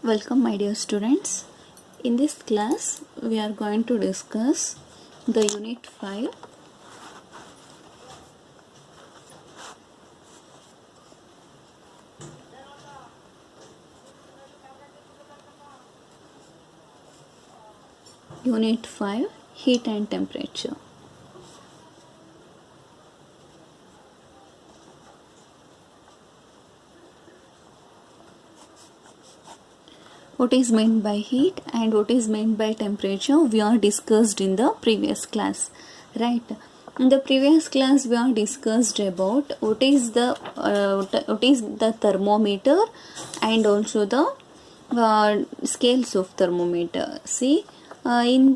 Welcome my dear students. In this class we are going to discuss the unit 5 heat and temperature. What is meant by heat and what is meant by temperature we are discussed in the previous class, right? In the previous class we are discussed about what is the thermometer and also the scales of thermometer. See, in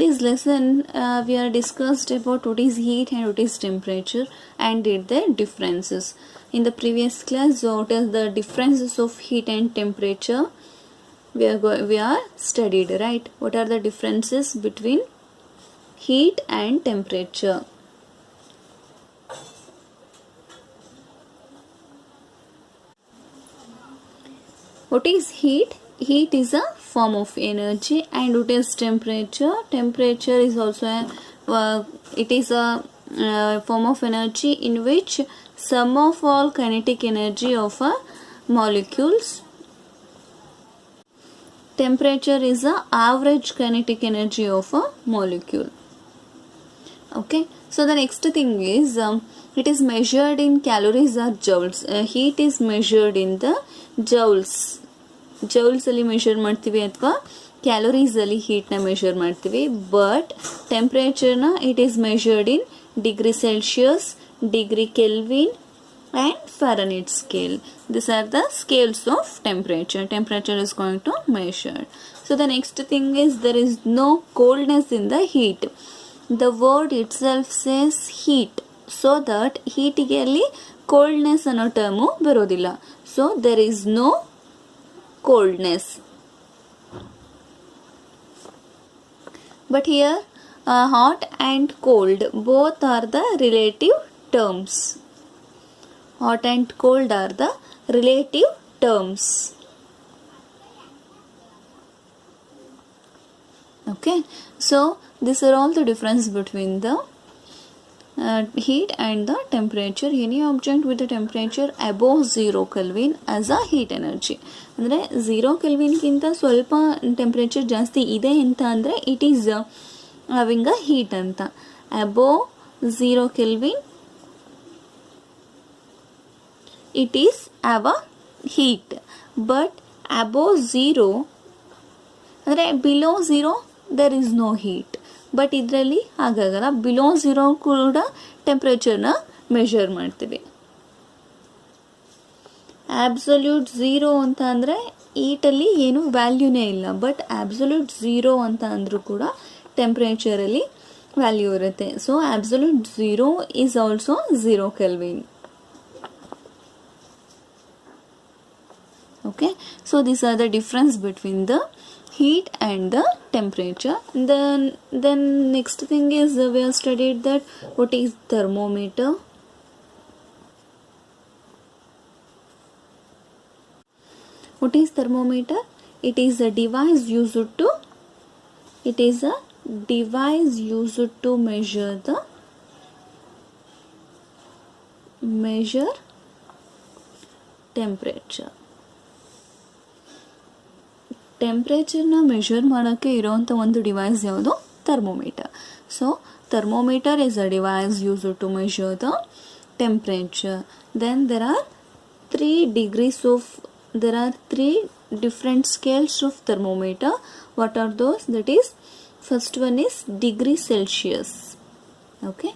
this lesson we are discussed about what is heat and what is temperature and their differences. In the previous class, what is the differences of heat and temperature we are studied, right? What are the differences between heat and temperature? What is heat? Heat is a form of energy. And what is temperature? Temperature is also a form of energy in which sum of all kinetic energy of a molecules. Temperature is the average kinetic energy of a molecule. Okay, so the next thing is it is measured in calories or joules. Heat is measured in the joules. Joules ಅಲ್ಲಿ measure ಮಾಡ್ತೀವಿ ಅಥವಾ calories ಅಲ್ಲಿ heat ನ measure ಮಾಡ್ತೀವಿ. But temperature ನ it is measured in degree Celsius, degree Kelvin and Fahrenheit scale. These are the scales of temperature. Temperature is going to measure. So the next thing is there is no coldness in the heat. The word itself says heat, so that heat ಗೆ coldness ಅನ್ನೋ term ಬರೋದಿಲ್ಲ. So there is no coldness. But here hot and cold both are the relative terms. Hot and cold are the relative terms. Okay, so these are all the difference between the heat and the temperature. Any object with the temperature above 0 Kelvin as a heat energy. ಅಂದರೆ 0 Kelvin ಗಿಂತ ಸ್ವಲ್ಪ temperature ಜಾಸ್ತಿ ಇದೆ ಅಂತ ಅಂದರೆ it is having a heat ಅಂತ. above 0 Kelvin it is have a heat, but above 0 ಅಂದರೆ below 0 there is no heat. But ಇದರಲ್ಲಿ ಹಾಗಾಗಲ್ಲ, ಬಿಲೋ 0 ಕೂಡ ಟೆಂಪ್ರೇಚರ್ನ ಮೆಷರ್ ಮಾಡ್ತೀವಿ. ಆಬ್ಸಲ್ಯೂಟ್ 0 ಅಂತ ಅಂದರೆ ಹೀಟಲ್ಲಿ ಏನು ವ್ಯಾಲ್ಯೂನೇ ಇಲ್ಲ, ಬಟ್ ಆಬ್ಸಲ್ಯೂಟ್ 0 ಅಂತ ಅಂದರೂ ಕೂಡ ಟೆಂಪ್ರೇಚರಲ್ಲಿ ವ್ಯಾಲ್ಯೂ ಇರುತ್ತೆ. So absolute 0 is also 0 kelvin. Okay, so these are the difference between the heat and the temperature. Then next thing is we have studied that what is thermometer. What is thermometer? It is a device used to measure temperature. ಟೆಂಪ್ರೇಚರ್ನ measure ಮಾಡೋಕ್ಕೆ ಇರೋವಂಥ ಒಂದು device ಯಾವುದು? Thermometer. So thermometer is a device use to measure the temperature. Then there are three different scales of thermometer. What are those? That is, first one is degree Celsius. Okay,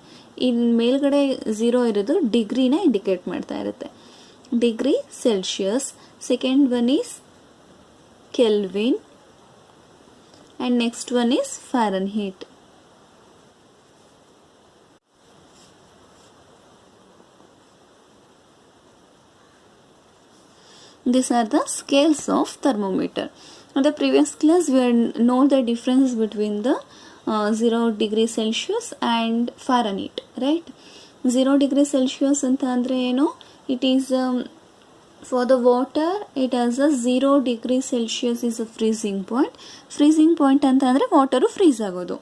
ಇನ್ ಮೇಲ್ಗಡೆ 0 ಇರೋದು ಡಿಗ್ರಿನ indicate ಮಾಡ್ತಾ ಇರುತ್ತೆ, degree Celsius. Second one is Kelvin and next one is Fahrenheit. These are the scales of thermometer. In the previous class we know the difference between the 0 degree Celsius and Fahrenheit, right? 0 degree Celsius anta andre eno, it is For the water, it has a 0 degree Celsius is a freezing point. Freezing point ಅಂತ ಅಂದರೆ water freeze ಆಗೋದು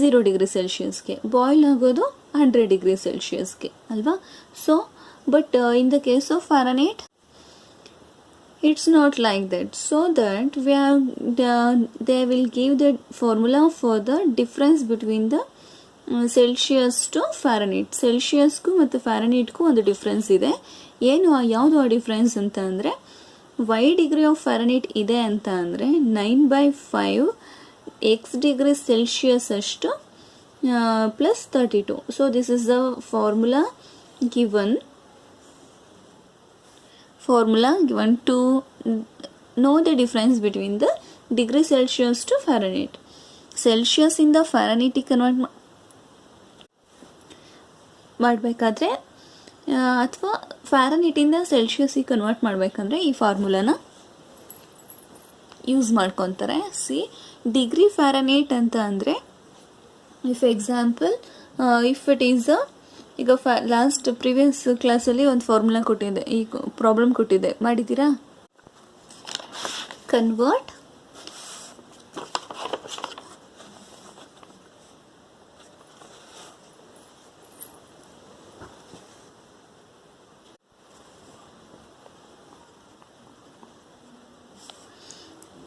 0 degree ಸೆಲ್ಸಿಯಸ್ಗೆ, boil ಆಗೋದು 100 degree ಸೆಲ್ಸಿಯಸ್ಗೆ ಅಲ್ವಾ. So but in the case of Fahrenheit it's not like that. So that we have they will give the formula for the difference between the Celsius to Fahrenheit. ಸೆಲ್ಸಿಯಸ್ಗೂ ಮತ್ತು ಫ್ಯಾರನೈಟ್ಗೂ ಒಂದು difference ಇದೆ. ಏನು ಯಾವುದು ಆ difference ಅಂತ ಅಂದರೆ, Y degree of Fahrenheit ಇದೆ ಅಂತ ಅಂದರೆ 9/5 ಎಕ್ಸ್ ಡಿಗ್ರಿ ಸೆಲ್ಸಿಯಸ್ ಅಷ್ಟು plus 32. So this is the formula given to know the difference between the degree Celsius to Fahrenheit. Celsius ಇಂದ ಫ್ಯಾರನೈಟಿಗೆ ಕನ್ವರ್ಟ್ ಮಾಡಬೇಕಾದ್ರೆ ಅಥವಾ ಫ್ಯಾರನೈಟಿಂದ ಸೆಲ್ಸಿಯಸ್ಸಿಗೆ ಕನ್ವರ್ಟ್ ಮಾಡಬೇಕಂದ್ರೆ ಈ ಫಾರ್ಮುಲಾನ ಯೂಸ್ ಮಾಡ್ಕೊತಾರೆ. ಸಿ ಡಿಗ್ರಿ ಫ್ಯಾರನೈಟ್ ಅಂತ ಅಂದರೆ, if example if it is ಈಗ ಲಾಸ್ಟ್ ಪ್ರಿವಿಯಸ್ ಕ್ಲಾಸಲ್ಲಿ ಒಂದು ಫಾರ್ಮುಲಾ ಕೊಟ್ಟಿದ್ದೆ, ಈ ಪ್ರಾಬ್ಲಮ್ ಕೊಟ್ಟಿದ್ದೆ, ಮಾಡಿದ್ದೀರಾ? Convert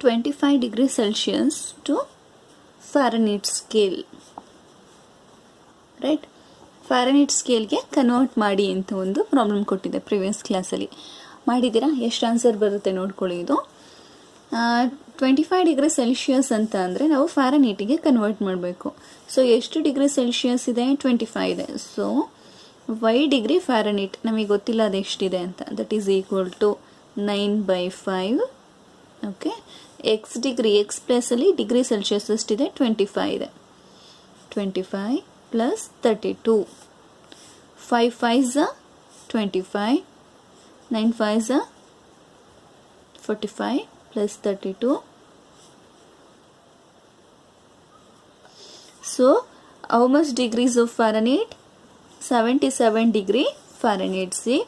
$25 degree Celsius to Fahrenheit scale, right. Fahrenheit ಸ್ಕೇಲ್ಗೆ ಕನ್ವರ್ಟ್ ಮಾಡಿ ಅಂತ ಒಂದು ಪ್ರಾಬ್ಲಮ್ ಕೊಟ್ಟಿದೆ ಪ್ರಿವಿಯಸ್ ಕ್ಲಾಸಲ್ಲಿ. ಮಾಡಿದ್ದೀರಾ? ಎಷ್ಟು ಆನ್ಸರ್ ಬರುತ್ತೆ ನೋಡ್ಕೊಳ್ಳಿ. ಇದು 25 ಡಿಗ್ರಿ ಸೆಲ್ಸಿಯಸ್ ಅಂತ ಅಂದರೆ ನಾವು ಫ್ಯಾರನೈಟಿಗೆ ಕನ್ವರ್ಟ್ ಮಾಡಬೇಕು. ಸೊ ಎಷ್ಟು ಡಿಗ್ರಿ ಸೆಲ್ಸಿಯಸ್ ಇದೆ? 25 ಇದೆ. ಸೊ ವೈ ಡಿಗ್ರಿ ಫ್ಯಾರನೈಟ್ ನಮಗೆ ಗೊತ್ತಿಲ್ಲ ಅದು ಎಷ್ಟಿದೆ ಅಂತ, that is equal to 9/5. Okay, X degree, X ಪ್ಲೇಸಲ್ಲಿ ಡಿಗ್ರಿ ಸೆಲ್ಸಿಯಸ್ ಎಷ್ಟಿದೆ? 25 ಇದೆ. 25 plus 32. 5 5s are 25, 9 5s are 45 plus 32. So how much degrees of Fahrenheit? 77 degree Fahrenheit. See,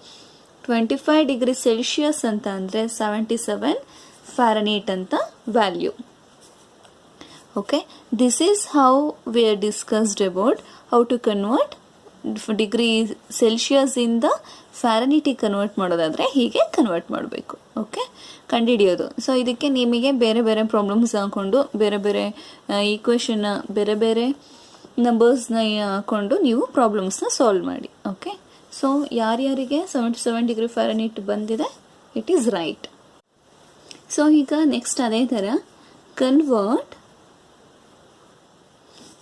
25 degree Celsius ಅಂತ ಅಂದರೆ 77 Fahrenheit ಅಂತ value. Okay, this is how we are discussed about how to convert degree Celsius ಇಂದ ಫ್ಯಾರನೈಟಿಗೆ convert ಮಾಡೋದಾದರೆ ಹೀಗೆ convert ಮಾಡಬೇಕು. Okay, ಕಂಡುಹಿಡಿಯೋದು. So ಇದಕ್ಕೆ ನಿಮಗೆ ಬೇರೆ ಬೇರೆ ಪ್ರಾಬ್ಲಮ್ಸ್ ಹಾಕ್ಕೊಂಡು ಬೇರೆ ಬೇರೆ ಈಕ್ವೇಷನ್ನ ಬೇರೆ ಬೇರೆ ನಂಬರ್ಸ್ನ ಹಾಕ್ಕೊಂಡು ನೀವು ಪ್ರಾಬ್ಲಮ್ಸ್ನ ಸಾಲ್ವ್ ಮಾಡಿ. ಓಕೆ, ಸೊ ಯಾರ್ಯಾರಿಗೆ 77 ಡಿಗ್ರಿ ಫ್ಯಾರನೈಟ್ ಬಂದಿದೆ, ಇಟ್ ಈಸ್ ರೈಟ್. ಸೊ ಈಗ ನೆಕ್ಸ್ಟ್ ಅದೇ ಥರ ಕನ್ವರ್ಟ್,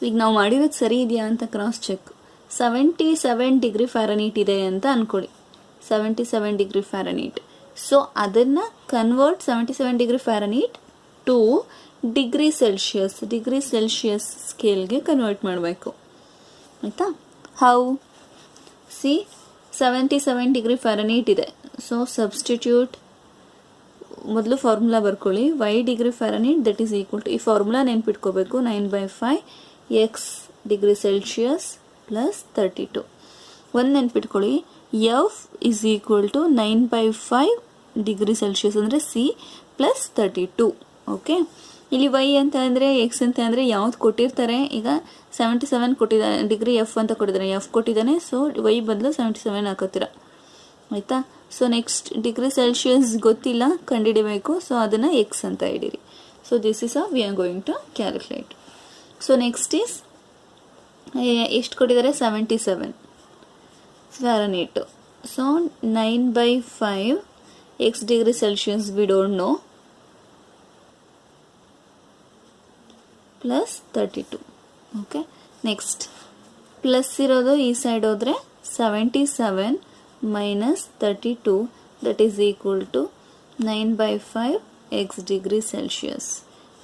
ಈಗ ನಾವು ಮಾಡಿರೋದು ಸರಿ ಇದೆಯಾ ಅಂತ ಕ್ರಾಸ್ ಚೆಕ್. 77 ಡಿಗ್ರಿ ಫ್ಯಾರನೈಟ್ ಇದೆ ಅಂತ ಅಂದ್ಕೊಳ್ಳಿ, 77 ಡಿಗ್ರಿ ಫ್ಯಾರನೈಟ್. ಸೊ ಅದನ್ನು convert 77 degree Fahrenheit to degree Celsius ಸ್ಕೇಲ್ಗೆ ಕನ್ವರ್ಟ್ ಮಾಡಬೇಕು. ಆಯಿತಾ? ಹೌ? ಸಿ 77 ಡಿಗ್ರಿ ಫ್ಯಾರನೈಟ್ ಇದೆ. ಸೊ ಸಬ್ಸ್ಟಿಟ್ಯೂಟ್, ಮೊದಲು ಫಾರ್ಮುಲಾ ಬರ್ಕೊಳ್ಳಿ. Y degree Fahrenheit that is equal to, ಈ ಫಾರ್ಮುಲಾ ನೆನ್ಪಿಟ್ಕೋಬೇಕು, 9/5 ಎಕ್ಸ್ ಡಿಗ್ರಿ ಸೆಲ್ಸಿಯಸ್ ಪ್ಲಸ್ 32. ಒಂದು ನೆನ್ಪಿಟ್ಕೊಳ್ಳಿ, F is equal to 9/5 degree Celsius ಅಂದರೆ ಸಿ ಪ್ಲಸ್ 32. ಓಕೆ, ಇಲ್ಲಿ ವೈ ಅಂತ ಅಂದರೆ ಎಕ್ಸ್ ಅಂತ ಅಂದರೆ ಯಾವ್ದು ಕೊಟ್ಟಿರ್ತಾರೆ, ಈಗ 77 ಕೊಟ್ಟಿದ್ದಾನೆ ಡಿಗ್ರಿ, ಎಫ್ ಅಂತ ಕೊಟ್ಟಿದ್ದಾನೆ, ಎಫ್ ಕೊಟ್ಟಿದ್ದಾನೆ. ಸೊ ವೈ ಬದಲು 77 ಹಾಕೋತೀರ. ಆಯಿತಾ? ಸೊ ನೆಕ್ಸ್ಟ್ ಡಿಗ್ರಿ ಸೆಲ್ಸಿಯಸ್ ಗೊತ್ತಿಲ್ಲ, ಕಂಡುಹಿಡಿಬೇಕು. ಸೊ ಅದನ್ನು ಎಕ್ಸ್ ಅಂತ ಹಿಡೀರಿ. So this is how we are going to calculate. So next is ಎಷ್ಟು ಕೊಟ್ಟಿದ್ದಾರೆ? 77 Fahrenheit. So 9/5 X degree Celsius we don't know, plus 32. Okay, next plus ಇರೋದು ಈ ಸೈಡ್ ಹೋದರೆ 77 minus 32 that is equal to 9/5 X degree Celsius.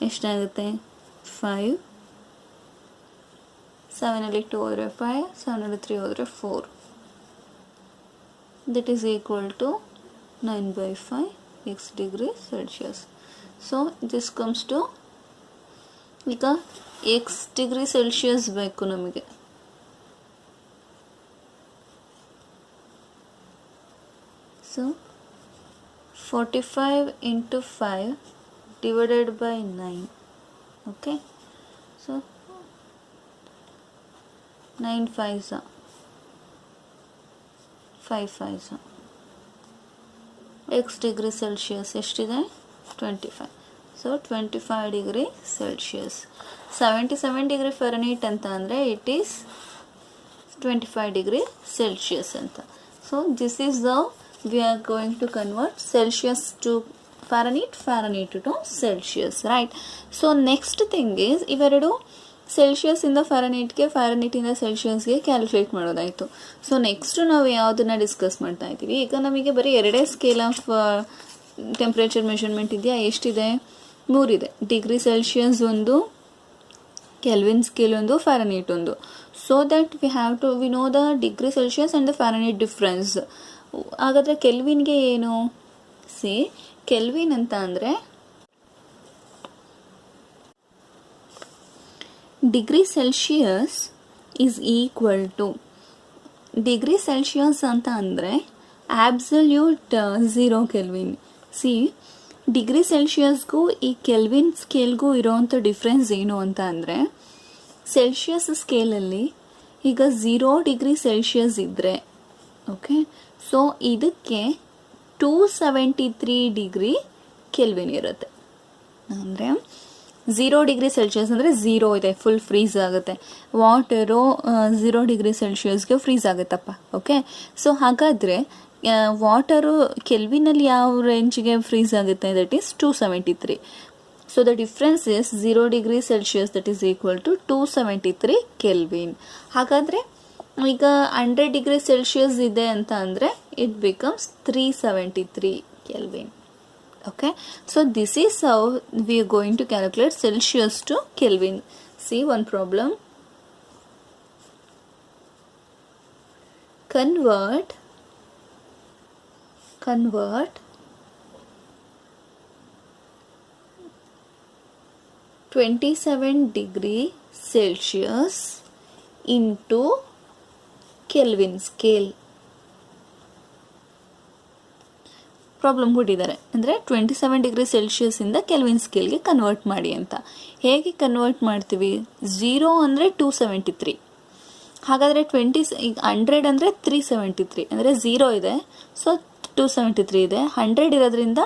ಎಷ್ಟಾಗುತ್ತೆ? 5. 7 2 ಹೋದರೆ 5, 7 3 ಹೋದರೆ 4. That is equal to 9/5 X degree Celsius. So this comes to, ಈಗ X degree Celsius ಬೇಕು ನಮಗೆ. So 45 into 5 divided by 9. Okay, so 9 5s are 5 5s are x degree Celsius ಎಷ್ಟಿದೆ 25. So 25 degree Celsius. 77 degree Fahrenheit ಅಂತ ಅಂದರೆ it is 25 degree Celsius ಅಂತ. So this is the we are going to convert Celsius to Fahrenheit, Fahrenheit to Celsius, right? So next thing is ಇವೆರಡು Celsius ಇಂದ ಫ್ಯಾರನೈಟ್ಗೆ, Fahrenheit ಇಂದ ಸೆಲ್ಸಿಯಸ್ಗೆ calculate ಮಾಡೋದಾಯಿತು. So next ನಾವು ಯಾವುದನ್ನ discuss ಮಾಡ್ತಾ ಇದ್ದೀವಿ, ಈಗ ನಮಗೆ ಬರೀ ಎರಡೇ ಸ್ಕೇಲ್ ಆಫ್ ಟೆಂಪ್ರೇಚರ್ ಮೆಷರ್ಮೆಂಟ್ ಇದೆಯಾ? ಎಷ್ಟಿದೆ? 3 ಇದೆ. ಡಿಗ್ರಿ ಸೆಲ್ಸಿಯಸ್ ಒಂದು, ಕೆಲ್ವಿನ್ ಸ್ಕೇಲ್ ಒಂದು, ಫ್ಯಾರನೈಟ್ ಒಂದು. So that we know the degree Celsius and the Fahrenheit difference. ಹಾಗಾದರೆ ಕೆಲ್ವಿನ್ಗೆ ಏನು? ಸಿ ಕೆಲ್ವಿನ್ ಅಂತ ಅಂದರೆ degree Celsius is equal to, degree Celsius ಅಂತ ಅಂದರೆ ಆಬ್ಸಲ್ಯೂಟ್ 0 ಕೆಲ್ವಿನ್. ಸಿ ಡಿಗ್ರಿ ಸೆಲ್ಸಿಯಸ್ಗೂ ಈ ಕೆಲ್ವಿನ್ ಸ್ಕೇಲ್ಗೂ ಇರೋವಂಥ ಡಿಫ್ರೆನ್ಸ್ ಏನು ಅಂತ ಅಂದರೆ, ಸೆಲ್ಸಿಯಸ್ ಸ್ಕೇಲಲ್ಲಿ ಈಗ 0 ಡಿಗ್ರಿ ಸೆಲ್ಸಿಯಸ್ ಇದ್ದರೆ, ಓಕೆ, ಸೊ ಇದಕ್ಕೆ 273 ಡಿಗ್ರಿ ಕೆಲ್ವಿನ್ ಇರುತ್ತೆ. ಅಂದರೆ 0 ಡಿಗ್ರಿ ಸೆಲ್ಸಿಯಸ್ ಅಂದರೆ 0 ಇದೆ, ಫುಲ್ ಫ್ರೀಸ್ ಆಗುತ್ತೆ. ವಾಟರು 0 ಡಿಗ್ರಿ ಸೆಲ್ಸಿಯಸ್ಗೆ ಫ್ರೀಸ್ ಆಗುತ್ತಪ್ಪ. ಓಕೆ, ಸೊ ಹಾಗಾದರೆ ವಾಟರು ಕೆಲ್ವಿನಲ್ಲಿ ಯಾವ ರೇಂಜ್ಗೆ ಫ್ರೀಸ್ ಆಗುತ್ತೆ? That is 273. So the difference is 0 degree Celsius that is equal to 273 Kelvin. ಹಾಗಾದರೆ ಈಗ 100 ಡಿಗ್ರಿ ಸೆಲ್ಸಿಯಸ್ ಇದೆ ಅಂತ ಅಂದರೆ it becomes 373 Kelvin. Okay, so this is how we are going to calculate Celsius to Kelvin. See one problem. Convert 27 degree Celsius into Kelvin scale. Problem ಕೊಟ್ಟಿದ್ದಾರೆ, ಅಂದರೆ 27 degree Celsius ಇಂದ kelvin ಸ್ಕೇಲ್ಗೆ convert ಮಾಡಿ ಅಂತ. ಹೇಗೆ convert ಮಾಡ್ತೀವಿ? 0 ಅಂದರೆ 273, ಹಾಗಾದರೆ ಈಗ 100 ಅಂದರೆ 373, ಅಂದರೆ 0 ಇದೆ, ಸೊ 273 ಇದೆ. 100 ಇರೋದ್ರಿಂದ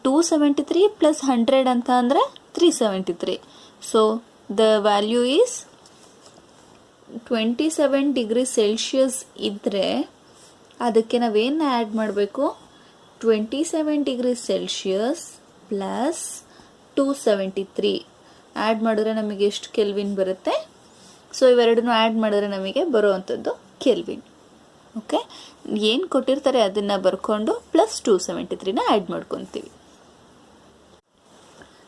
273 ಪ್ಲಸ್ 100 ಅಂತ ಅಂದರೆ 373. So the value is 27 degree Celsius ಇದ್ದರೆ ಅದಕ್ಕೆ ನಾವೇನು ಆ್ಯಡ್ ಮಾಡಬೇಕು? 27 ಡಿಗ್ರಿ ಸೆಲ್ಸಿಯಸ್ ಪ್ಲಸ್ 273 ಆ್ಯಡ್ ಮಾಡಿದ್ರೆ ನಮಗೆ ಎಷ್ಟು ಕೆಲ್ವಿನ್ ಬರುತ್ತೆ? ಸೊ ಇವೆರಡನ್ನೂ ಆ್ಯಡ್ ಮಾಡಿದ್ರೆ ನಮಗೆ ಬರುವಂಥದ್ದು ಕೆಲ್ವಿನ್. ಓಕೆ, ಏನು ಕೊಟ್ಟಿರ್ತಾರೆ ಅದನ್ನು ಬರ್ಕೊಂಡು ಪ್ಲಸ್ 273ನ ಆ್ಯಡ್ ಮಾಡ್ಕೊತೀವಿ.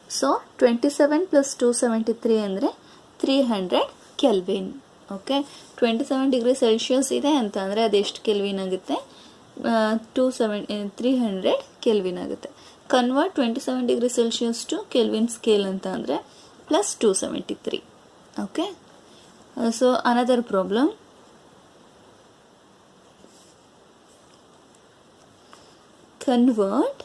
ಸೊ 27 ಪ್ಲಸ್ 273 ಅಂದರೆ 300 ಕೆಲ್ವಿನ್. ಓಕೆ, 27 ಡಿಗ್ರಿ ಸೆಲ್ಸಿಯಸ್ ಇದೆ ಅಂತ ಅಂದರೆ ಅದೆಷ್ಟು ಕೆಲ್ವಿನ್ ಆಗುತ್ತೆ? 300 ಕೆಲ್ವಿನ್ ಆಗುತ್ತೆ. Convert 27 degree Celsius to Kelvin scale ಅಂತ ಅಂದರೆ plus 273. Okay, so another problem. Convert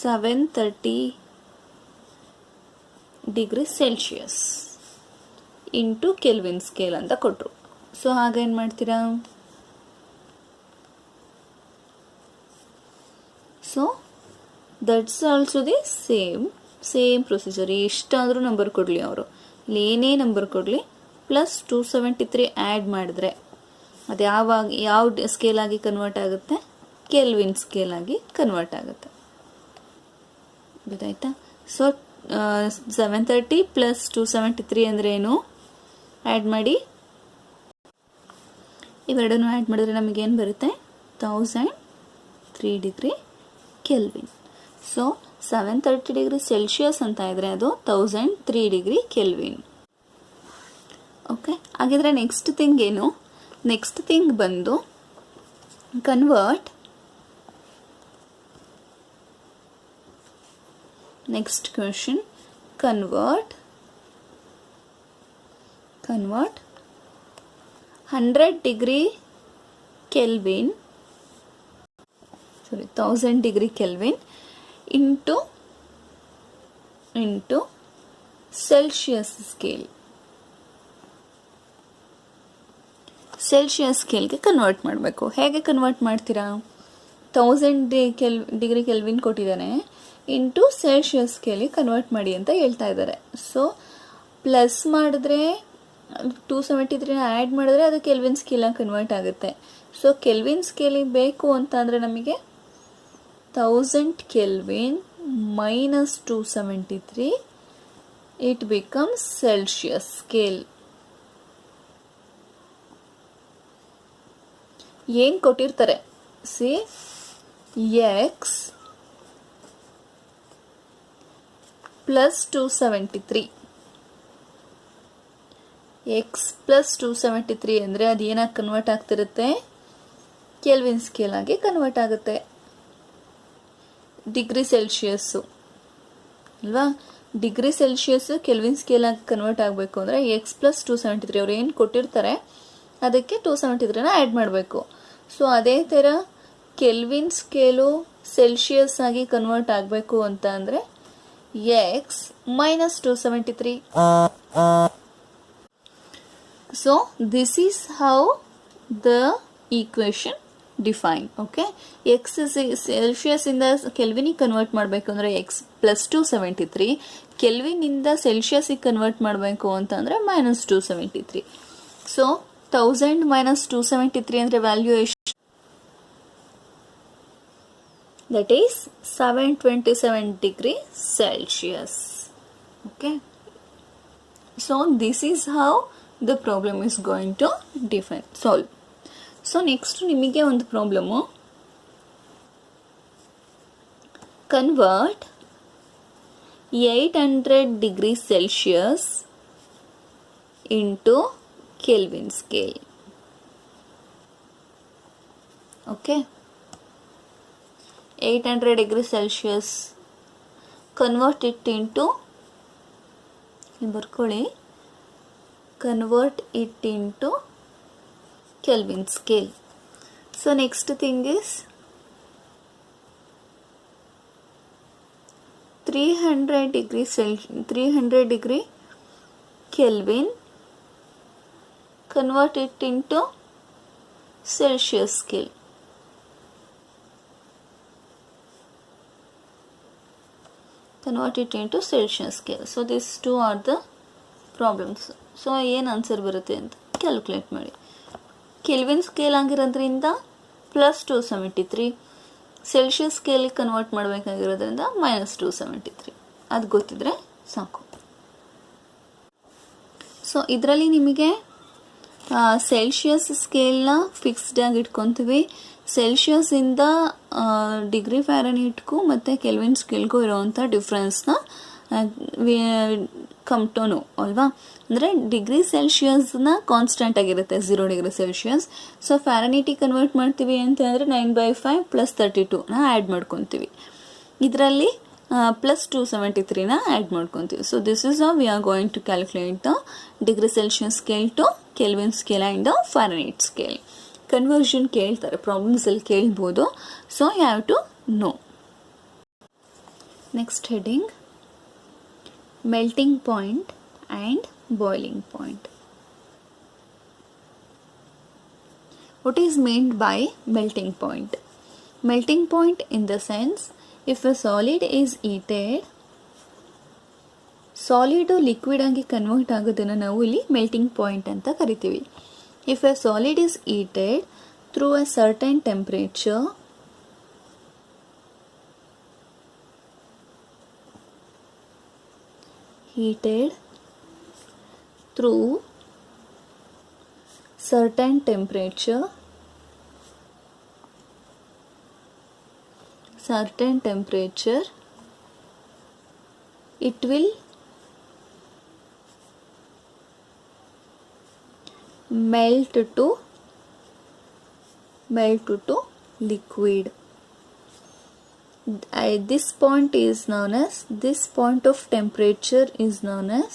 730 degree Celsius into Kelvin scale ಅಂತ ಕೊಟ್ಟರು. ಸೊ ಹಾಗೇನು ಮಾಡ್ತೀರಾ? So that's also the same procedure. ಎಷ್ಟಾದರೂ ನಂಬರ್ ಕೊಡಲಿ ಅವರು, ಇಲ್ಲಿ ಏನೇ ನಂಬರ್ ಕೊಡಲಿ, ಪ್ಲಸ್ 273 ಆ್ಯಡ್ ಮಾಡಿದ್ರೆ ಅದು ಯಾವ ಸ್ಕೇಲ್ ಆಗಿ ಕನ್ವರ್ಟ್ ಆಗುತ್ತೆ? ಕೆಲ್ವಿನ್ ಸ್ಕೇಲ್ ಆಗಿ ಕನ್ವರ್ಟ್ ಆಗುತ್ತೆ. ಗೊತ್ತಾಯ್ತಾ? ಸೊ 730 ಪ್ಲಸ್ 273 ಅಂದರೆ ಏನು? ಆ್ಯಡ್ ಮಾಡಿ, ಇವೆರಡನ್ನು ಆ್ಯಡ್ ಮಾಡಿದ್ರೆ ನಮಗೇನು ಬರುತ್ತೆ? 1003 degree kelvin. So 730 degree Celsius ಅಂತ ಇದ್ರೆ ಅದು 1003 ಡಿಗ್ರಿ ಕೆಲ್ವಿನ್. ಓಕೆ, ಹಾಗಿದ್ರೆ ನೆಕ್ಸ್ಟ್ ಥಿಂಗ್ ಏನು? ನೆಕ್ಸ್ಟ್ ಥಿಂಗ್ ಬಂದು convert, next question, convert 100 degree Kelvin, sorry, 1000 degree Kelvin into Celsius scale. Celsius ಸ್ಕೇಲ್ಗೆ ಕನ್ವರ್ಟ್ ಮಾಡಬೇಕು. ಹೇಗೆ ಕನ್ವರ್ಟ್ ಮಾಡ್ತೀರಾ? 1000 ಡಿಗ್ರಿ ಕೆಲ್ವಿನ್ ಕೊಟ್ಟಿದ್ದಾನೆ, ಇಂಟು ಸೆಲ್ಸಿಯಸ್ ಸ್ಕೇಲಿಗೆ ಕನ್ವರ್ಟ್ ಮಾಡಿ ಅಂತ ಹೇಳ್ತಾ ಇದ್ದಾರೆ. ಸೊ ಪ್ಲಸ್ ಮಾಡಿದ್ರೆ 273 ಆ್ಯಡ್ ಮಾಡಿದ್ರೆ ಅದು ಕೆಲ್ವಿನ್ ಸ್ಕೇಲಾಗಿ ಕನ್ವರ್ಟ್ ಆಗುತ್ತೆ. ಸೊ ಕೆಲ್ವಿನ್ ಸ್ಕೇಲಿಗೆ ಬೇಕು ಅಂತ ಅಂದರೆ ನಮಗೆ 1000 kelvin minus 273, it becomes Celsius scale. ಏನು ಕೊಟ್ಟಿರ್ತಾರೆ? C X plus 273, X plus 273 ಅಂದರೆ ಅದು ಏನಾಗಿ ಕನ್ವರ್ಟ್ ಆಗ್ತಿರುತ್ತೆ? ಕೆಲ್ವಿನ್ ಸ್ಕೇಲ್ ಆಗಿ ಕನ್ವರ್ಟ್ ಆಗುತ್ತೆ. ಡಿಗ್ರಿ ಸೆಲ್ಸಿಯಸ್ಸು ಅಲ್ವಾ? ಡಿಗ್ರಿ ಸೆಲ್ಸಿಯಸ್ಸು ಕೆಲ್ವಿನ್ ಸ್ಕೇಲ್ ಆಗಿ ಕನ್ವರ್ಟ್ ಆಗಬೇಕು ಅಂದರೆ ಎಕ್ಸ್ ಪ್ಲಸ್ 273 ಅವ್ರು ಏನು ಕೊಟ್ಟಿರ್ತಾರೆ ಅದಕ್ಕೆ 273ನ ಆ್ಯಡ್ ಮಾಡಬೇಕು. ಸೊ ಅದೇ ಥರ ಕೆಲ್ವಿನ್ ಸ್ಕೇಲು ಸೆಲ್ಸಿಯಸ್ ಆಗಿ ಕನ್ವರ್ಟ್ ಆಗಬೇಕು ಅಂತ ಅಂದರೆ X minus 273. So this is how the equation define. Okay, X Celsius ಇಂದ ಕೆಲ್ವಿನಿಗೆ ಕನ್ವರ್ಟ್ ಮಾಡಬೇಕು ಅಂದರೆ ಎಕ್ಸ್ ಪ್ಲಸ್ 273, ಕೆಲ್ವಿನಿಂದ ಸೆಲ್ಸಿಯಸ್ಗೆ ಕನ್ವರ್ಟ್ ಮಾಡಬೇಕು ಅಂತಂದರೆ ಮೈನಸ್ 273. ಸೊ 1000 ಮೈನಸ್ 273 ಅಂದರೆ ವ್ಯಾಲ್ಯೂ ಎಷ್ಟು? That is 727 degree Celsius. Okay, so this is how the problem is going to solve. So next ನಿಮಗೆ ಒಂದು problem, convert 800 degree Celsius into Kelvin scale. Okay, 800 degree Celsius, convert it into, convert it into Kelvin scale. So next thing is 300 degree Kelvin, convert it into Celsius scale. Convert it into Celsius scale. So these two are the problems. So ಏನು answer ಬರುತ್ತೆ ಅಂತ calculate ಮಾಡಿ. Kelvin scale ಆಗಿರೋದ್ರಿಂದ plus 273, Celsius ಸ್ಕೇಲಿಗೆ convert ಮಾಡಬೇಕಾಗಿರೋದ್ರಿಂದ minus 273. ಅದು ಗೊತ್ತಿದ್ರೆ ಸಾಕು. So ಇದರಲ್ಲಿ ನಿಮಗೆ ಸೆಲ್ಸಿಯಸ್ ಸ್ಕೇಲ್ನ ಫಿಕ್ಸ್ಡ್ ಆಗಿ ಇಟ್ಕೊತೀವಿ. ಸೆಲ್ಸಿಯಸ್ಸಿಂದ ಡಿಗ್ರಿ ಫ್ಯಾರನೀಟ್ಗೂ ಮತ್ತು ಕೆಲ್ವಿನ್ ಸ್ಕೇಲ್ಗೂ ಇರೋವಂಥ ಡಿಫ್ರೆನ್ಸ್ನ ಕಂಪ್ಟೋನು ಅಲ್ವಾ? ಅಂದರೆ ಡಿಗ್ರಿ ಸೆಲ್ಸಿಯಸ್ನ ಕಾನ್ಸ್ಟೆಂಟ್ ಆಗಿರುತ್ತೆ 0 ಡಿಗ್ರಿ ಸೆಲ್ಸಿಯಸ್. ಸೊ ಫ್ಯಾರನೀಟಿಗೆ ಕನ್ವರ್ಟ್ ಮಾಡ್ತೀವಿ ಅಂತ ಅಂದರೆ 9/5 ಪ್ಲಸ್ 32ನ ಆ್ಯಡ್ ಮಾಡ್ಕೊತೀವಿ. ಇದರಲ್ಲಿ ಪ್ಲಸ್ 273ನ ಆ್ಯಡ್ ಮಾಡ್ಕೊತೀವಿ. So this is how we are going to calculate the degree Celsius scale to Kelvin scale and the Fahrenheit scale. Conversion ಕೇಳ್ತಾರೆ, ಪ್ರಾಬ್ಲಮ್ಸಲ್ಲಿ ಕೇಳ್ಬೋದು. So you have to know. Next heading, melting point and boiling point. What is meant by melting point? Melting point in the sense, if a solid is heated, solid liquid ಆಗಿ convert ಆಗೋದನ್ನು ನಾವು ಇಲ್ಲಿ melting point ಅಂತ ಕರಿತೀವಿ. If a solid is heated through a certain temperature, heated through certain temperature, it will melt to liquid. This point is known as, this point of temperature is known as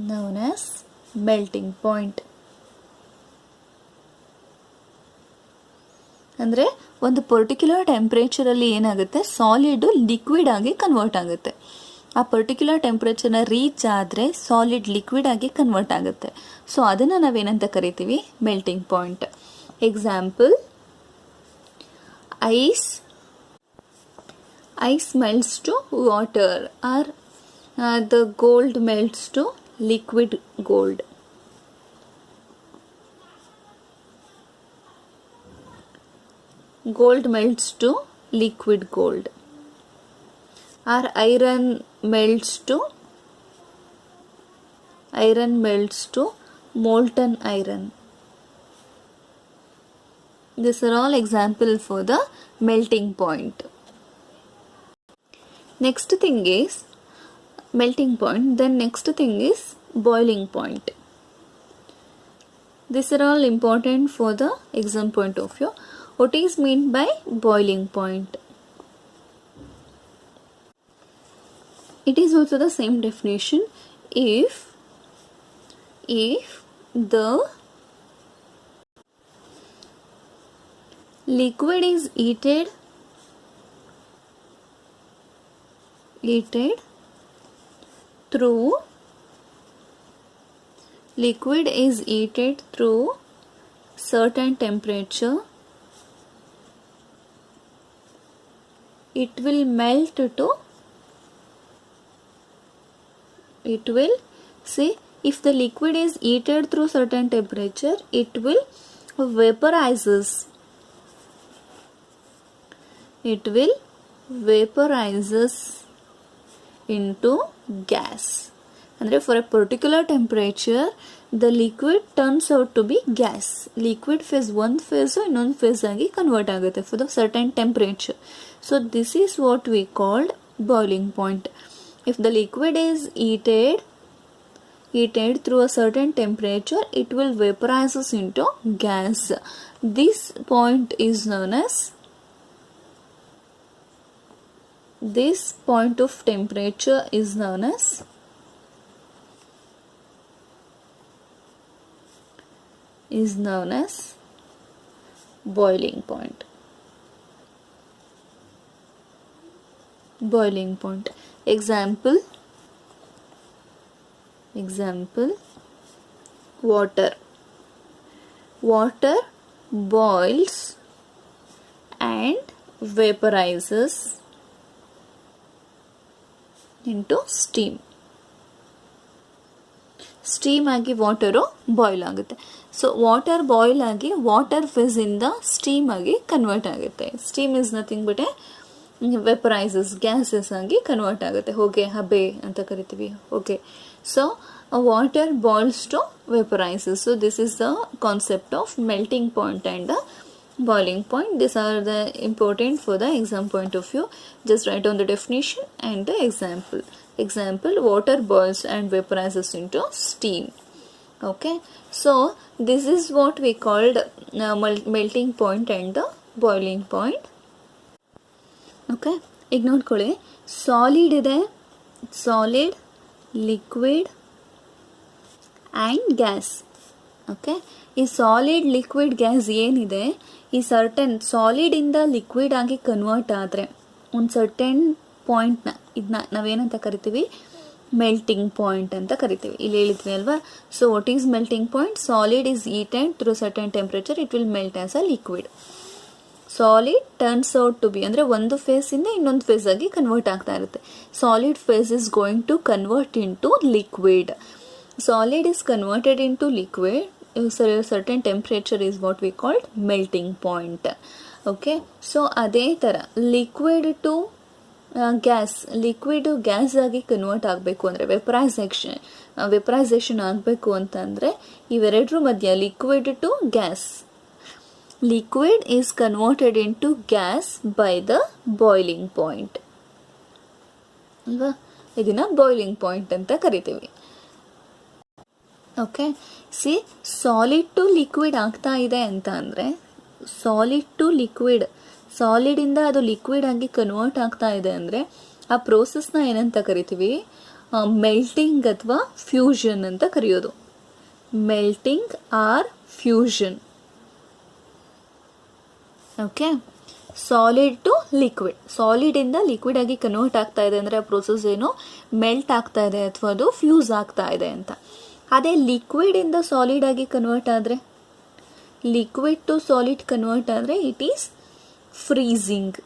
known as melting point. ಅಂದರೆ ಒಂದು particular ಟೆಂಪ್ರೇಚರಲ್ಲಿ ಏನಾಗುತ್ತೆ, solid liquid ಆಗಿ convert ಆಗುತ್ತೆ. ಆ particular ಟೆಂಪ್ರೇಚರ್ನ reach ಆದರೆ solid liquid ಆಗಿ convert ಆಗುತ್ತೆ. So ಅದನ್ನು ನಾವೇನಂತ ಕರಿತೀವಿ, melting point. Example, ice melts to water, or the gold melts to liquid gold. Gold melts to liquid gold, or iron melts to molten iron. These are all examples for the melting point. Next thing is melting point. Then next thing is boiling point. These are all important for the exam point of view. What is meant by boiling point? It is also the same definition. If the liquid is heated through certain temperature, it will see, if the liquid is heated through certain temperature, it will vaporizes into gas. ಅಂದರೆ for a particular temperature the liquid turns out to be gas. liquid phase one phase ಇನ್ನೊಂದು phase ಆಗಿ convert ಆಗುತ್ತೆ for the certain temperature. So this is what we called boiling point. If the liquid is heated through a certain temperature, it will vaporizes into gas. This point of temperature is known as boiling point. Example, water boils and vaporizes into steam. Steam ಆಗಿ water boil ಆಗುತ್ತೆ. So water boil ಆಗಿ water phase ಇಂದ steam ಆಗಿ convert ಆಗುತ್ತೆ. Steam is nothing but vaporizes, gases ಆಗಿ convert ಆಗುತ್ತೆ. ಹೊಗೆ, ಹಬೆ ಅಂತ ಕರಿತೀವಿ. Okay, so water boils to vaporizes. So this is the concept of melting point and the boiling point. These are the important for the exam point of view. Just write down the definition and the example. Water boils and vaporizes into steam. Okay, so this is what we called melting point and the boiling point. Okay, ಈಗ ನೋಡ್ಕೊಳ್ಳಿ, solid ಇದೆ, solid, liquid and gas. Okay, ಈ solid, liquid, gas ಏನಿದೆ, ಈ certain ಸಾಲಿಡಿಂದ liquid ಆಗಿ convert ಆದರೆ ಒಂದು certain ಪಾಯಿಂಟ್ನ, ಇದನ್ನ ನಾವೇನಂತ ಕರಿತೀವಿ, ಮೆಲ್ಟಿಂಗ್ ಪಾಯಿಂಟ್ ಅಂತ ಕರಿತೀವಿ. ಇಲ್ಲಿ ಹೇಳಿದ್ವಿ ಅಲ್ವಾ. So what is melting point? Solid is heated through certain temperature, it will melt as a liquid. Solid turns out to be ಅಂದರೆ ಒಂದು ಫೇಸಿಂದ ಇನ್ನೊಂದು ಫೇಸ್ ಆಗಿ ಕನ್ವರ್ಟ್ ಆಗ್ತಾ ಇರುತ್ತೆ. Solid phase is going to convert into liquid. Solid is converted into liquid. Certain temperature is what we called melting point. Okay, so ಅದೇ ಥರ liquid to gas, liquid gas ಆಗಿ convert ಆಗಬೇಕು ಅಂದರೆ ವೆಪರೈಸೇಷನ್ ಆಗಬೇಕು ಅಂತಂದರೆ ಇವೆರಡರ ಮಧ್ಯ liquid to gas, liquid is converted into gas by the boiling point ಅಲ್ವಾ. ಇದನ್ನ ಬಾಯ್ಲಿಂಗ್ ಪಾಯಿಂಟ್ ಅಂತ ಕರಿತೀವಿ. Okay, see solid to liquid ಆಗ್ತಾ ಇದೆ ಅಂತ ಅಂದರೆ, ಸಾಲಿಡ್ ಟು ಲಿಕ್ವಿಡ್, ಸಾಲಿಡಿಂದ ಅದು ಲಿಕ್ವಿಡ್ ಆಗಿ ಕನ್ವರ್ಟ್ ಆಗ್ತಾ ಇದೆ ಅಂದರೆ ಆ ಪ್ರೋಸೆಸ್ನ ಏನಂತ ಕರಿತೀವಿ, ಮೆಲ್ಟಿಂಗ್ ಅಥವಾ ಫ್ಯೂಷನ್ ಅಂತ ಕರೆಯೋದು. Melting or fusion. Okay, solid to liquid, ಸಾಲಿಡಿಂದ ಲಿಕ್ವಿಡ್ ಆಗಿ ಕನ್ವರ್ಟ್ ಆಗ್ತಾ ಇದೆ ಅಂದರೆ ಆ ಪ್ರೋಸೆಸ್ ಏನು, ಮೆಲ್ಟ್ ಆಗ್ತಾ ಇದೆ ಅಥವಾ ಅದು ಫ್ಯೂಸ್ ಆಗ್ತಾ ಇದೆ ಅಂತ. ಅದೇ ಲಿಕ್ವಿಡಿಂದ ಸಾಲಿಡ್ ಆಗಿ ಕನ್ವರ್ಟ್ ಆದರೆ, ಲಿಕ್ವಿಡ್ ಟು ಸಾಲಿಡ್ ಕನ್ವರ್ಟ್ ಆದರೆ ಇಟ್ ಈಸ್ ಫ್ರೀಸಿಂಗ್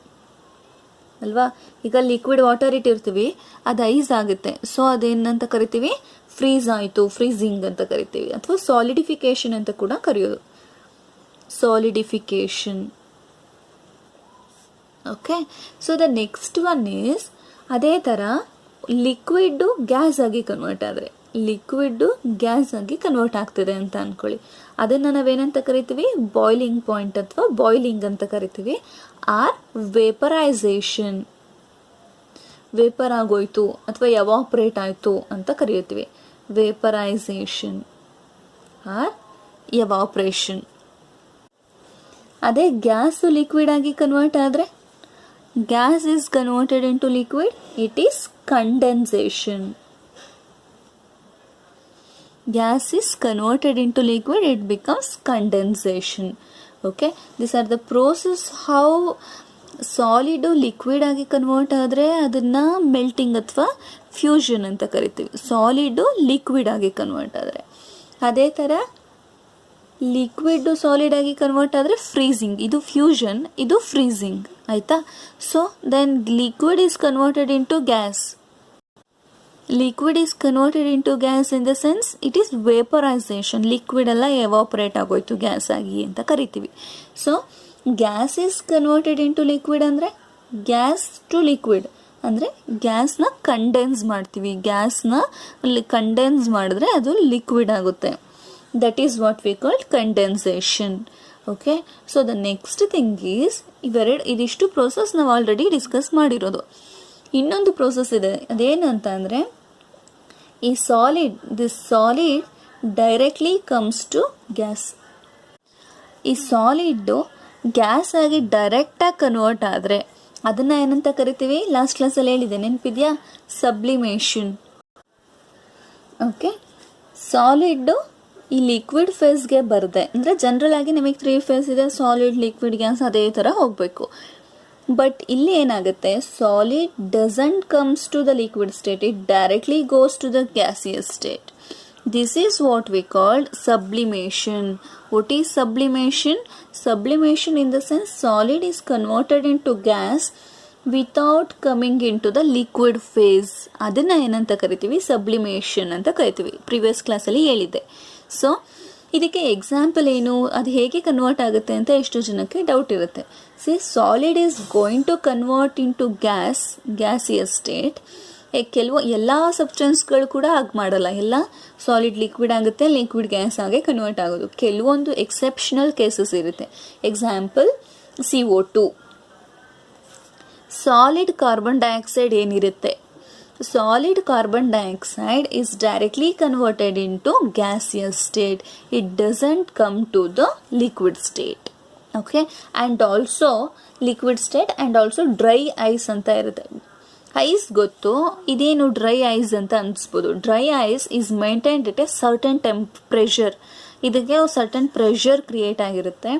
ಅಲ್ವಾ. ಈಗ ಲಿಕ್ವಿಡ್ ವಾಟರ್ ಇಟ್ಟಿರ್ತೀವಿ, ಅದು ಐಸ್ ಆಗುತ್ತೆ, ಸೊ ಅದೇನಂತ ಕರಿತೀವಿ, ಫ್ರೀಸ್ ಆಯಿತು, ಫ್ರೀಸಿಂಗ್ ಅಂತ ಕರಿತೀವಿ, ಅಥವಾ ಸಾಲಿಡಿಫಿಕೇಶನ್ ಅಂತ ಕೂಡ ಕರೆಯೋದು, solidification. Okay, so the next one is, ಅದೇ ಥರ ಲಿಕ್ವಿಡ್ಡು ಗ್ಯಾಸ್ ಆಗಿ ಕನ್ವರ್ಟ್ ಆದರೆ, ಲಿಕ್ವಿಡ್ಡು ಗ್ಯಾಸ್ ಆಗಿ ಕನ್ವರ್ಟ್ ಆಗ್ತಿದೆ ಅಂತ ಅಂದ್ಕೊಳ್ಳಿ, ಅದನ್ನು ನಾವೇನಂತ ಕರಿತೀವಿ, ಬಾಯ್ಲಿಂಗ್ ಪಾಯಿಂಟ್ ಅಥವಾ ಬಾಯ್ಲಿಂಗ್ ಅಂತ ಕರಿತೀವಿ. ಆರ್ ವೇಪರೈಸೇಷನ್, ವೇಪರ್ ಆಗೋಯ್ತು ಅಥವಾ ಎವಾಪ್ರೇಟ್ ಆಯಿತು ಅಂತ ಕರೆಯುತ್ತೀವಿ, ವೇಪರೈಸೇಷನ್ ಆರ್ ಎವಾಪ್ರೇಷನ್. ಅದೇ ಗ್ಯಾಸು ಲಿಕ್ವಿಡ್ ಆಗಿ ಕನ್ವರ್ಟ್ ಆದರೆ, gas is converted into liquid, it is condensation. Gas is converted into liquid, it becomes condensation. Okay, these are the process how solid liquid ಆಗಿ convert ಆದರೆ ಅದನ್ನು melting ಅಥವಾ fusion ಅಂತ ಕರಿತೀವಿ. Solid liquid ಆಗಿ convert ಆದರೆ, ಅದೇ ಥರ ಲಿಕ್ವಿಡ್ ಸಾಲಿಡ್ ಆಗಿ ಕನ್ವರ್ಟ್ ಆದರೆ ಫ್ರೀಸಿಂಗ್, ಇದು ಫ್ಯೂಷನ್, ಇದು ಫ್ರೀಸಿಂಗ್ ಆಯಿತಾ. So then liquid is converted into gas, liquid is converted into gas in the sense it is vaporization, liquid ಎಲ್ಲ ಎವಾಪರೇಟ್ ಆಗೋಯ್ತು ಗ್ಯಾಸ್ ಆಗಿ ಅಂತ ಕರಿತೀವಿ. So gas is converted into liquid ಅಂದರೆ, ಗ್ಯಾಸ್ ಟು ಲಿಕ್ವಿಡ್ ಅಂದರೆ ಗ್ಯಾಸ್ನ condense ಮಾಡ್ತೀವಿ, ಗ್ಯಾಸ್ನ condense ಮಾಡಿದ್ರೆ ಅದು ಲಿಕ್ವಿಡ್ ಆಗುತ್ತೆ. That is what we call condensation. Okay, so the next thing is, ಇದಿಷ್ಟು ಪ್ರೋಸೆಸ್ ನಾವು ಆಲ್ರೆಡಿ ಡಿಸ್ಕಸ್ ಮಾಡಿರೋದು. ಇನ್ನೊಂದು ಪ್ರೋಸೆಸ್ ಇದೆ, ಅದೇನಂತ ಅಂದರೆ, ಈ this solid directly comes to gas. ಈ ಸಾಲಿಡ್ಡು ಗ್ಯಾಸ್ ಆಗಿ ಡೈರೆಕ್ಟಾಗಿ ಕನ್ವರ್ಟ್ ಆದರೆ ಅದನ್ನು ಏನಂತ ಕರಿತೀವಿ, ಲಾಸ್ಟ್ ಕ್ಲಾಸಲ್ಲಿ ಹೇಳಿದೆ ನೆನಪಿದೆಯಾ, ಸಬ್ಲಿಮೇಷನ್. ಓಕೆ, ಸಾಲಿಡ್ಡು ಈ ಲಿಕ್ವಿಡ್ ಫೇಸ್ಗೆ ಬರದೆ, ಅಂದರೆ ಜನರಲ್ ಆಗಿ ನಿಮಗೆ 3 ಫೇಸ್ ಇದೆ, ಸಾಲಿಡ್, ಲಿಕ್ವಿಡ್, ಗ್ಯಾಸ್, ಅದೇ ಥರ ಹೋಗಬೇಕು. ಬಟ್ ಇಲ್ಲಿ ಏನಾಗುತ್ತೆ, solid doesn't comes to the liquid state, it directly goes to the gaseous state. This is what we called sublimation. What is sublimation? Sublimation in the sense solid is converted into gas without coming into the liquid phase. ಅದನ್ನು ಏನಂತ ಕರಿತೀವಿ, sublimation ಅಂತ ಕರಿತೀವಿ. Previous ಕ್ಲಾಸಲ್ಲಿ ಹೇಳಿದ್ದೆ. So ಇದಕ್ಕೆ example ಏನು, ಅದು ಹೇಗೆ ಕನ್ವರ್ಟ್ ಆಗುತ್ತೆ ಅಂತ ಎಷ್ಟು ಜನಕ್ಕೆ ಡೌಟ್ ಇರುತ್ತೆ. See, solid is going to convert into gaseous state. ಎಲ್ಲ ಸಬ್ಸ್ಟೆನ್ಸ್ಗಳು ಕೂಡ ಹಾಗೆ ಮಾಡಲ್ಲ, ಎಲ್ಲ ಸಾಲಿಡ್ ಲಿಕ್ವಿಡ್ ಆಗುತ್ತೆ, ಲಿಕ್ವಿಡ್ ಗ್ಯಾಸ್ ಆಗಿ ಕನ್ವರ್ಟ್ ಆಗೋದು. ಕೆಲವೊಂದು ಎಕ್ಸೆಪ್ಷನಲ್ ಕೇಸಸ್ ಇರುತ್ತೆ. Example CO2, solid carbon dioxide ಏನಿರುತ್ತೆ, solid carbon dioxide is directly converted into gaseous state, it doesn't come to the liquid state. Okay, and also liquid state and also dry ice ಅಂತ ಇರುತ್ತೆ. Ice ಗೊತ್ತು, ಇದೇನು dry ice ಅಂತ ಅನಿಸ್ಬೋದು. Dry ice is maintained at a certain temperature, ಇದಕ್ಕೆ certain pressure create ಆಗಿರುತ್ತೆ.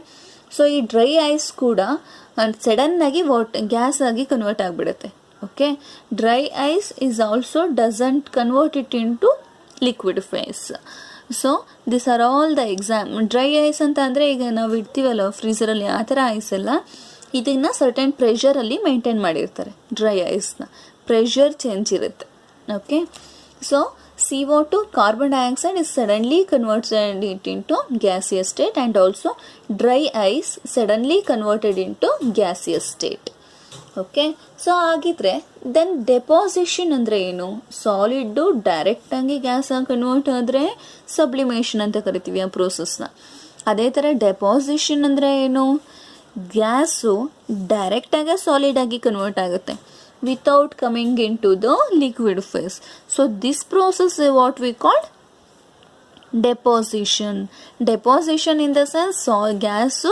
So ಈ dry ice ಕೂಡ ಸಡನ್ನಾಗಿ ಗ್ಯಾಸ್ ಆಗಿ ಕನ್ವರ್ಟ್ ಆಗಿಬಿಡುತ್ತೆ. Okay, dry ice is also doesn't convert it into liquid phase. So these are all the dry ice ಅಂತ ಅಂದರೆ ಈಗ ನಾವು ಇಡ್ತೀವಲ್ಲ ಫ್ರೀಸರಲ್ಲಿ, ಆ ಥರ ಐಸ್ ಎಲ್ಲ ಇದನ್ನು ಸರ್ಟನ್ ಪ್ರೆಷರಲ್ಲಿ ಮೇಂಟೈನ್ ಮಾಡಿರ್ತಾರೆ. ಡ್ರೈ ಐಸ್ನ ಪ್ರೆಷರ್ ಚೇಂಜ್ ಇರುತ್ತೆ. Okay, so CO2 carbon dioxide is suddenly converted it into gaseous state, and also dry ice suddenly converted into gaseous state. Okay, so ಆಗಿದ್ರೆ ದೆನ್ ಡೆಪಾಸಿಷನ್ ಅಂದರೆ ಏನು? Solid ಡೈರೆಕ್ಟಾಗಿ gas ಆಗಿ convert ಆದರೆ sublimation ಅಂತ ಕರಿತೀವಿ ಆ ಪ್ರೋಸೆಸ್ನ. ಅದೇ ಥರ ಡೆಪಾಸಿಷನ್ ಅಂದರೆ ಏನು? ಗ್ಯಾಸು ಡೈರೆಕ್ಟಾಗಿ ಸಾಲಿಡ್ ಆಗಿ ಕನ್ವರ್ಟ್ ಆಗುತ್ತೆ without coming into the liquid phase. So this process what we called deposition. Deposition in the sense gas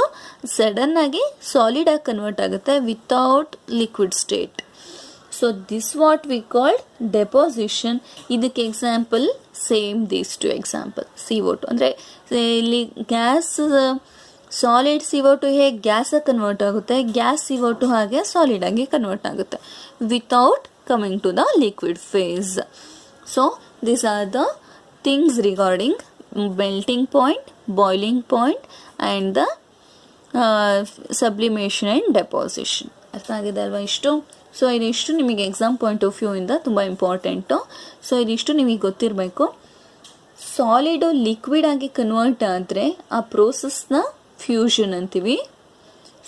sudden ಆಗಿ ಸಾಲಿಡ್ ಆಗಿ ಕನ್ವರ್ಟ್ ಆಗುತ್ತೆ without liquid state. So this what we called deposition. ಇದಕ್ಕೆ example same these two example CO2 ಅಂದರೆ ಇಲ್ಲಿ gas solid CO2 ಹೇಗೆ gas convert ಆಗುತ್ತೆ, gas CO2 ಹಾಗೆ solid ಆಗಿ ಕನ್ವರ್ಟ್ ಆಗುತ್ತೆ without coming to the liquid phase. So these are the things regarding melting point, boiling point and the sublimation and deposition. ಅರ್ಥ ಆಗಿದೆ ಅಲ್ವಾ ಇಷ್ಟು? ಸೊ ಇದಿಷ್ಟು ನಿಮಗೆ ಎಕ್ಸಾಮ್ ಪಾಯಿಂಟ್ ಆಫ್ ವ್ಯೂ ಇಂದ ತುಂಬ ಇಂಪಾರ್ಟೆಂಟು. ಸೊ ಇದಿಷ್ಟು ನಿಮಗೆ ಗೊತ್ತಿರಬೇಕು. ಸಾಲಿಡು ಲಿಕ್ವಿಡ್ ಆಗಿ ಕನ್ವರ್ಟ್ ಆದರೆ ಆ ಪ್ರೋಸೆಸ್ನ ಫ್ಯೂಷನ್ ಅಂತೀವಿ.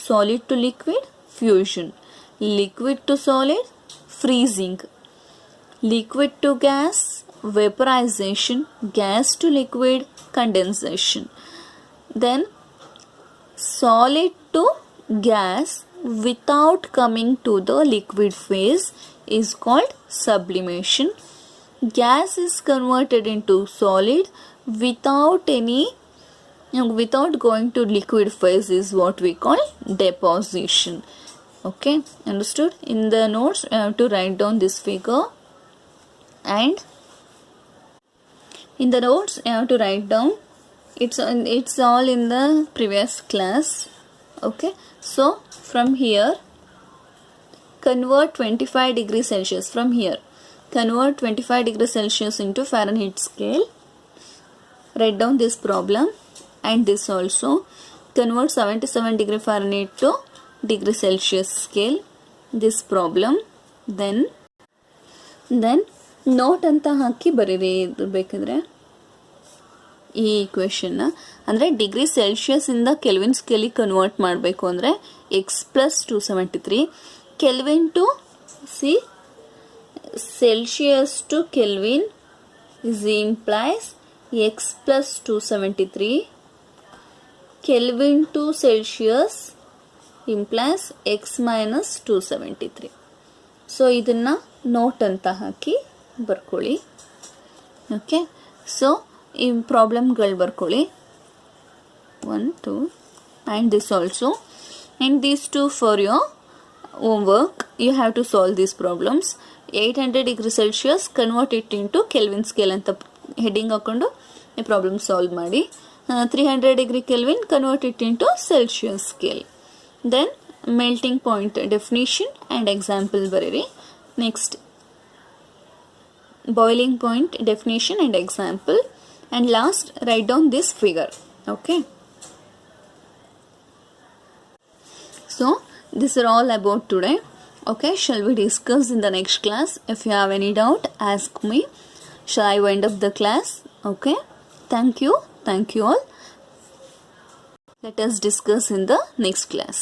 Solid to liquid fusion, liquid to solid freezing, liquid to gas vaporization, gas to liquid condensation, then solid to gas without coming to the liquid phase is called sublimation. Gas is converted into solid without going to liquid phase is what we call deposition. Okay, understood? In the notes I have to write down this figure, and in the notes I have to write down, it's all in the previous class. Okay, so from here convert 25 degrees Celsius, from here convert 25 degrees Celsius into Fahrenheit scale. Write down this problem, and this also convert 77 degree Fahrenheit to degree Celsius scale, this problem. then note ಅಂತ ಹಾಕಿ ಬರೀರಿ ಬೇಕಾದರೆ ಈ ಈಕ್ವೇಷನ್ನ. ಅಂದರೆ degree ಸೆಲ್ಸಿಯಸ್ಸಿಂದ Kelvin ಸ್ಕೇಲಿಗೆ convert ಮಾಡಬೇಕು ಅಂದರೆ x+273, Kelvin to Celsius to Kelvin is implies x+273, Kelvin to Celsius implies x-273. ಸೊ ಇದನ್ನು ನೋಟ್ ಅಂತ ಹಾಕಿ ಬರ್ಕೊಳ್ಳಿ. ಓಕೆ, ಸೊ ಈ ಪ್ರಾಬ್ಲಮ್ಗಳು ಬರ್ಕೊಳ್ಳಿ 1 2 and this also, and these two for your homework. You have to solve these problems. 800 degree Celsius convert it into Kelvin scale ಅಂತ heading ಹಾಕೊಂಡು ಈ ಪ್ರಾಬ್ಲಮ್ ಸಾಲ್ವ್ ಮಾಡಿ. 300 degree Kelvin convert it into Celsius scale. Then melting point definition and example ಬರೀರಿ. Next boiling point definition and example, and last write down this figure. Okay, so these are all about today. Okay, shall we discuss in the next class? If you have any doubt, ask me. Shall I wind up the class? Okay, thank you all. Let us discuss in the next class.